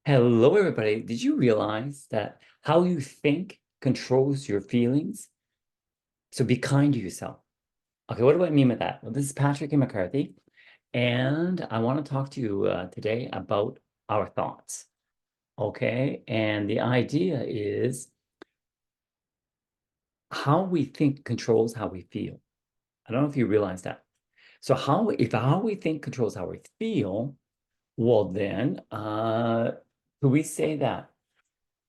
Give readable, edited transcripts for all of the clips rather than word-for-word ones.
Hello, everybody. Did you realize that how you think controls your feelings? So be kind to yourself. Okay, what do I mean by that? Well, this is Patrick and McCarthy, and I want to talk to you today about our thoughts. Okay, and the idea is how we think controls how we feel. I don't know if you realize that. So if how we think controls how we feel, well then, could we say that?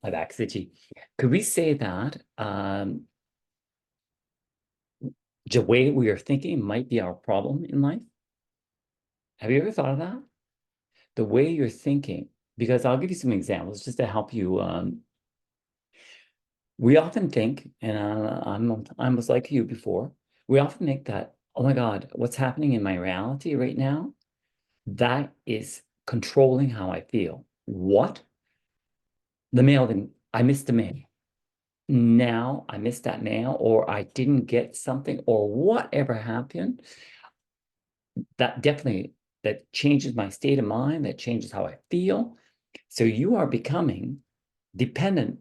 My back's itchy. Could we say that the way we are thinking might be our problem in life? Have you ever thought of that? The way you're thinking, because I'll give you some examples just to help you. We often think, and I was like you before, we often think that, oh my God, what's happening in my reality right now, that is controlling how I feel. What? The mail didn't, I missed the mail. Now I missed that mail, or I didn't get something, or whatever happened. That definitely that changes my state of mind, that changes how I feel. So you are becoming dependent.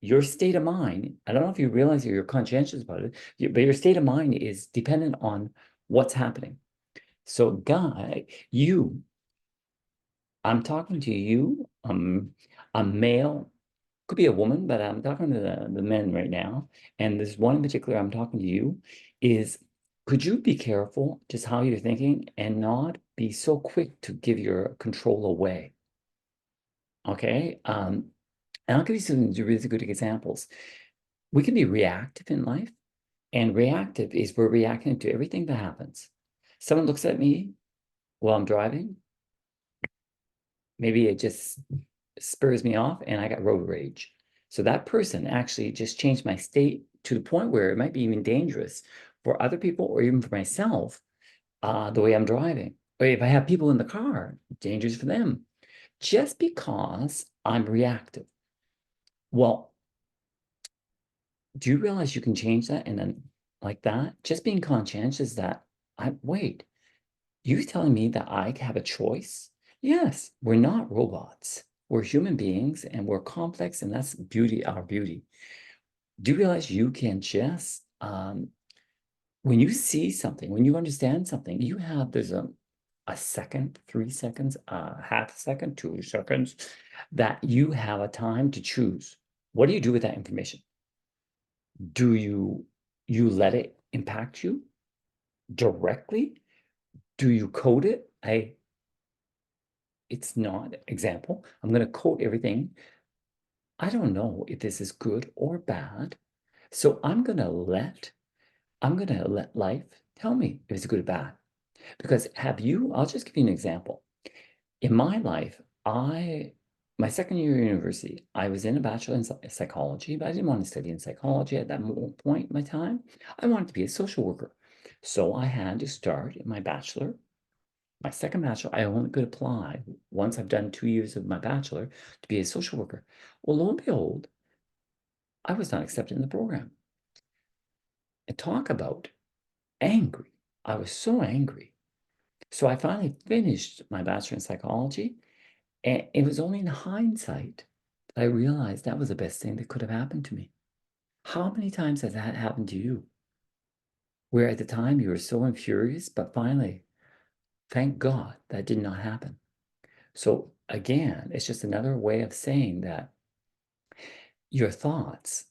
Your state of mind, I don't know if you realize you're conscientious about it, but your state of mind is dependent on what's happening. So guy, I'm talking to you, a male, could be a woman, but I'm talking to the men right now. And this one in particular, I'm talking to you, is could you be careful just how you're thinking and not be so quick to give your control away? Okay. And I'll give you some really good examples. We can be reactive in life, and reactive is we're reacting to everything that happens. Someone looks at me while I'm driving, maybe it just spurs me off and I got road rage. So that person actually just changed my state to the point where it might be even dangerous for other people or even for myself, the way I'm driving. Or if I have people in the car, dangerous for them, just because I'm reactive. Well, do you realize you can change that and then like that? Just being conscientious that wait, you telling me that I have a choice? Yes, we're not robots. We're human beings and we're complex, and that's beauty, our beauty. Do you realize you can just, when you see something, when you understand something, there's a second, 3 seconds, half a second, 2 seconds, that you have a time to choose. What do you do with that information? Do you let it impact you directly? Do you code it? It's not example. I'm going to quote everything. I don't know if this is good or bad. So I'm going to let life tell me if it's good or bad. Because I'll just give you an example. In my life, my second year of university, I was in a bachelor in psychology, but I didn't want to study in psychology at that point in my time. I wanted to be a social worker. So I had to start my bachelor. My second bachelor, I only could apply once I've done 2 years of my bachelor to be a social worker. Well, lo and behold, I was not accepted in the program. And talk about angry. I was so angry. So I finally finished my bachelor in psychology. And it was only in hindsight that I realized that was the best thing that could have happened to me. How many times has that happened to you? Where at the time you were so infurious, but finally, thank God that did not happen. So again, it's just another way of saying that your thoughts,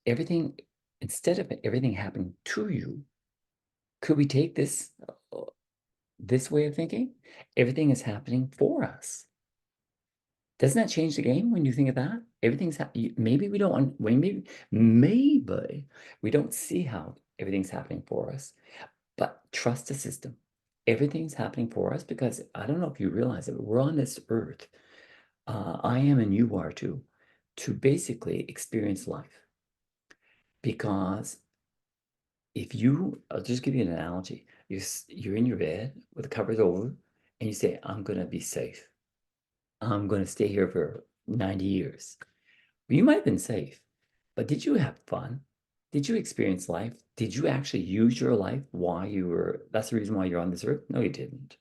everything, instead of everything happening to you, could we take this way of thinking? Everything is happening for us. Doesn't that change the game when you think of that? Maybe we don't, maybe we don't see how everything's happening for us, but trust the system. Everything's happening for us because I don't know if you realize it, but we're on this earth. I am and you are too, to basically experience life. Because I'll just give you an analogy. You're in your bed with the covers over, and you say, I'm going to be safe. I'm going to stay here for 90 years. Well, you might have been safe, but did you have fun? Did you experience life? Did you actually use your life while that's the reason why you're on this earth? No, you didn't.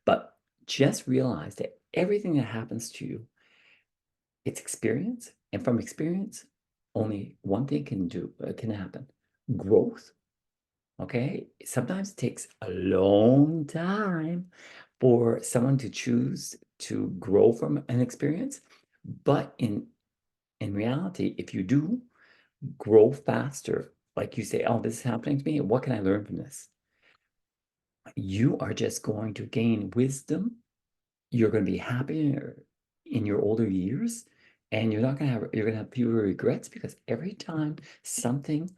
But just realize that everything that happens to you, It's experience, and from experience, only one thing can happen: growth. Okay, sometimes it takes a long time for someone to choose to grow from an experience, but in reality, if you do grow faster, like you say, oh, this is happening to me, what can I learn from this? You are just going to gain wisdom. You're going to be happier in your older years, and you're going to have fewer regrets, because every time something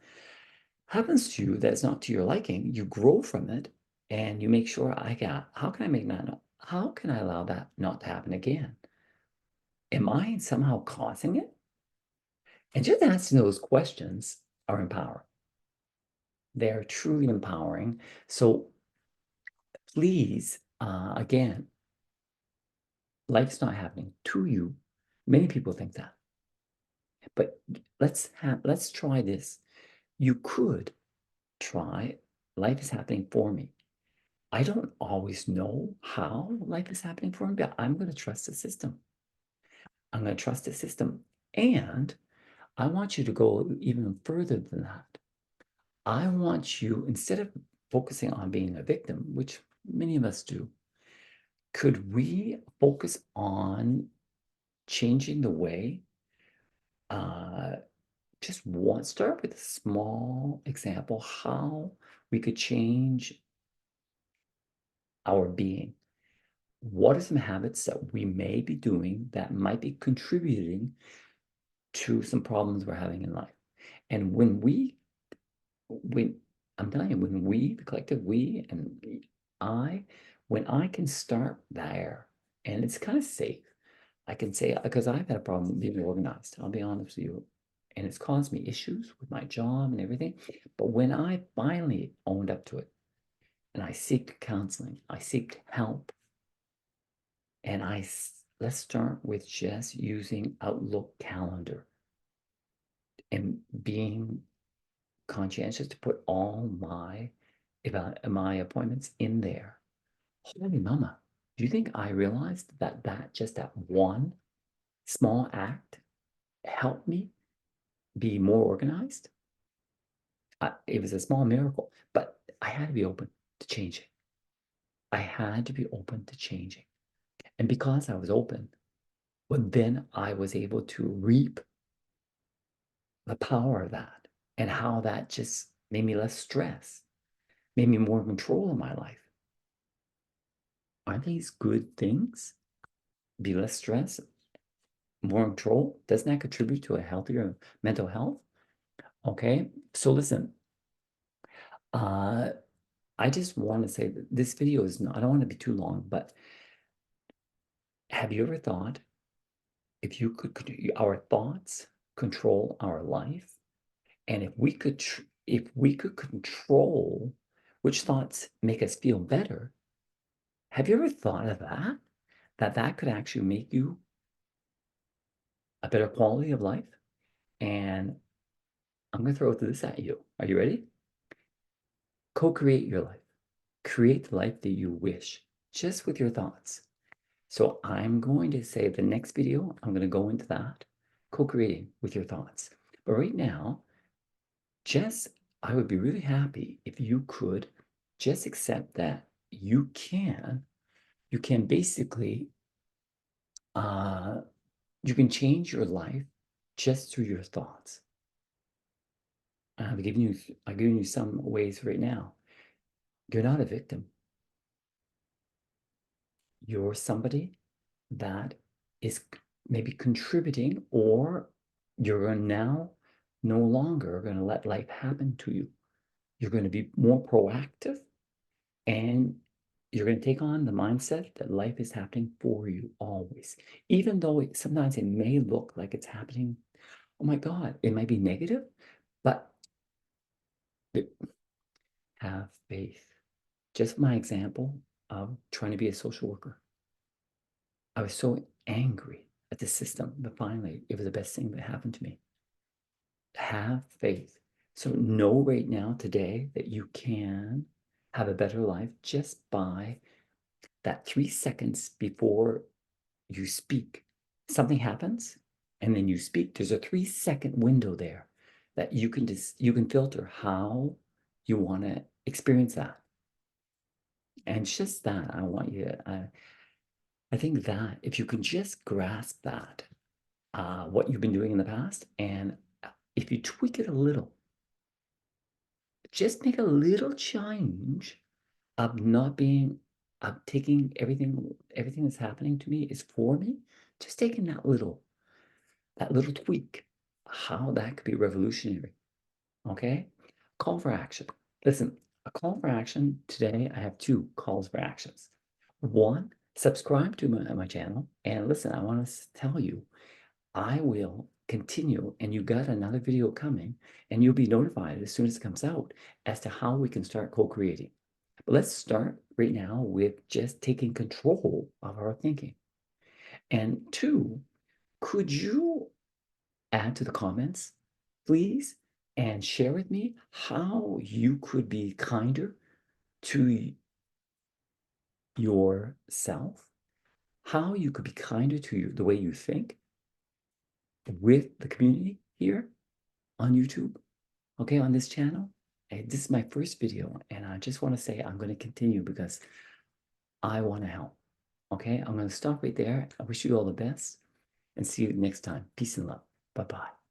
happens to you that's not to your liking, you grow from it, and you make sure, how can I make that not, how can I allow that not to happen again? Am I somehow causing it? And just asking those questions are empowering. They are truly empowering. So please, again, life's not happening to you. Many people think that. But let's try this. You could try, life is happening for me. I don't always know how life is happening for me, but I'm going to trust the system. I'm going to trust the system. And I want you to go even further than that. I want you, instead of focusing on being a victim, which many of us do, could we focus on changing the way? Just start with a small example how we could change our being. What are some habits that we may be doing that might be contributing to some problems we're having in life? And when I'm telling you, when we, the collective we and I, when I can start there, and it's kind of safe, I can say, because I've had a problem being organized, I'll be honest with you, and it's caused me issues with my job and everything. But when I finally owned up to it, and I seek counseling, I seek help, and let's start with just using Outlook calendar and being conscientious to put all my appointments in there. Holy mama, do you think I realized that just that one small act helped me be more organized? It was a small miracle, but I had to be open to changing. I had to be open to changing. And because I was open, well, then I was able to reap the power of that, and how that just made me less stress, made me more in control of my life. Aren't these good things? Be less stress, more control. Doesn't that contribute to a healthier mental health? Okay, so listen, uh, I just want to say that this video is not, I don't want to be too long, but have you ever thought, if you could, our thoughts control our life, and if we could control which thoughts make us feel better, have you ever thought of that? That could actually make you a better quality of life? And I'm going to throw this at you. Are you ready? Co-create your life. Create the life that you wish, just with your thoughts. So I'm going to say the next video, I'm going to go into that, co-creating with your thoughts. But right now, I would be really happy if you could just accept that you can basically, you can change your life just through your thoughts. I'm giving you some ways right now. You're not a victim. You're somebody that is maybe contributing, or you're now no longer going to let life happen to you. You're going to be more proactive, and you're going to take on the mindset that life is happening for you always. Even though sometimes it may look like it's happening, oh my God, it might be negative, but have faith. Just my example of trying to be a social worker. I was so angry at the system, but finally, it was the best thing that happened to me. Have faith. So know right now, today, that you can have a better life just by that 3 seconds before you speak. Something happens, and then you speak, there's a 3-second window there that you can filter how you want to experience that. And just that, I want you, I think that if you can just grasp that, what you've been doing in the past, and if you tweak it a little, just make a little change of not being, of taking everything that's happening to me is for me, just taking that little tweak, how that could be revolutionary. Okay? Call for action. Listen, a call for action today, I have 2 calls for actions. One, subscribe to my channel. And listen, I want to tell you, I will continue, and you got another video coming, and you'll be notified as soon as it comes out as to how we can start co-creating. But let's start right now with just taking control of our thinking. And 2, could you add to the comments, please, and share with me how you could be kinder to yourself, how you could be kinder to the way you think with the community here on YouTube, okay, on this channel. And this is my first video, and I just want to say I'm going to continue because I want to help. Okay, I'm going to stop right there. I wish you all the best and see you next time. Peace and love. Bye-bye.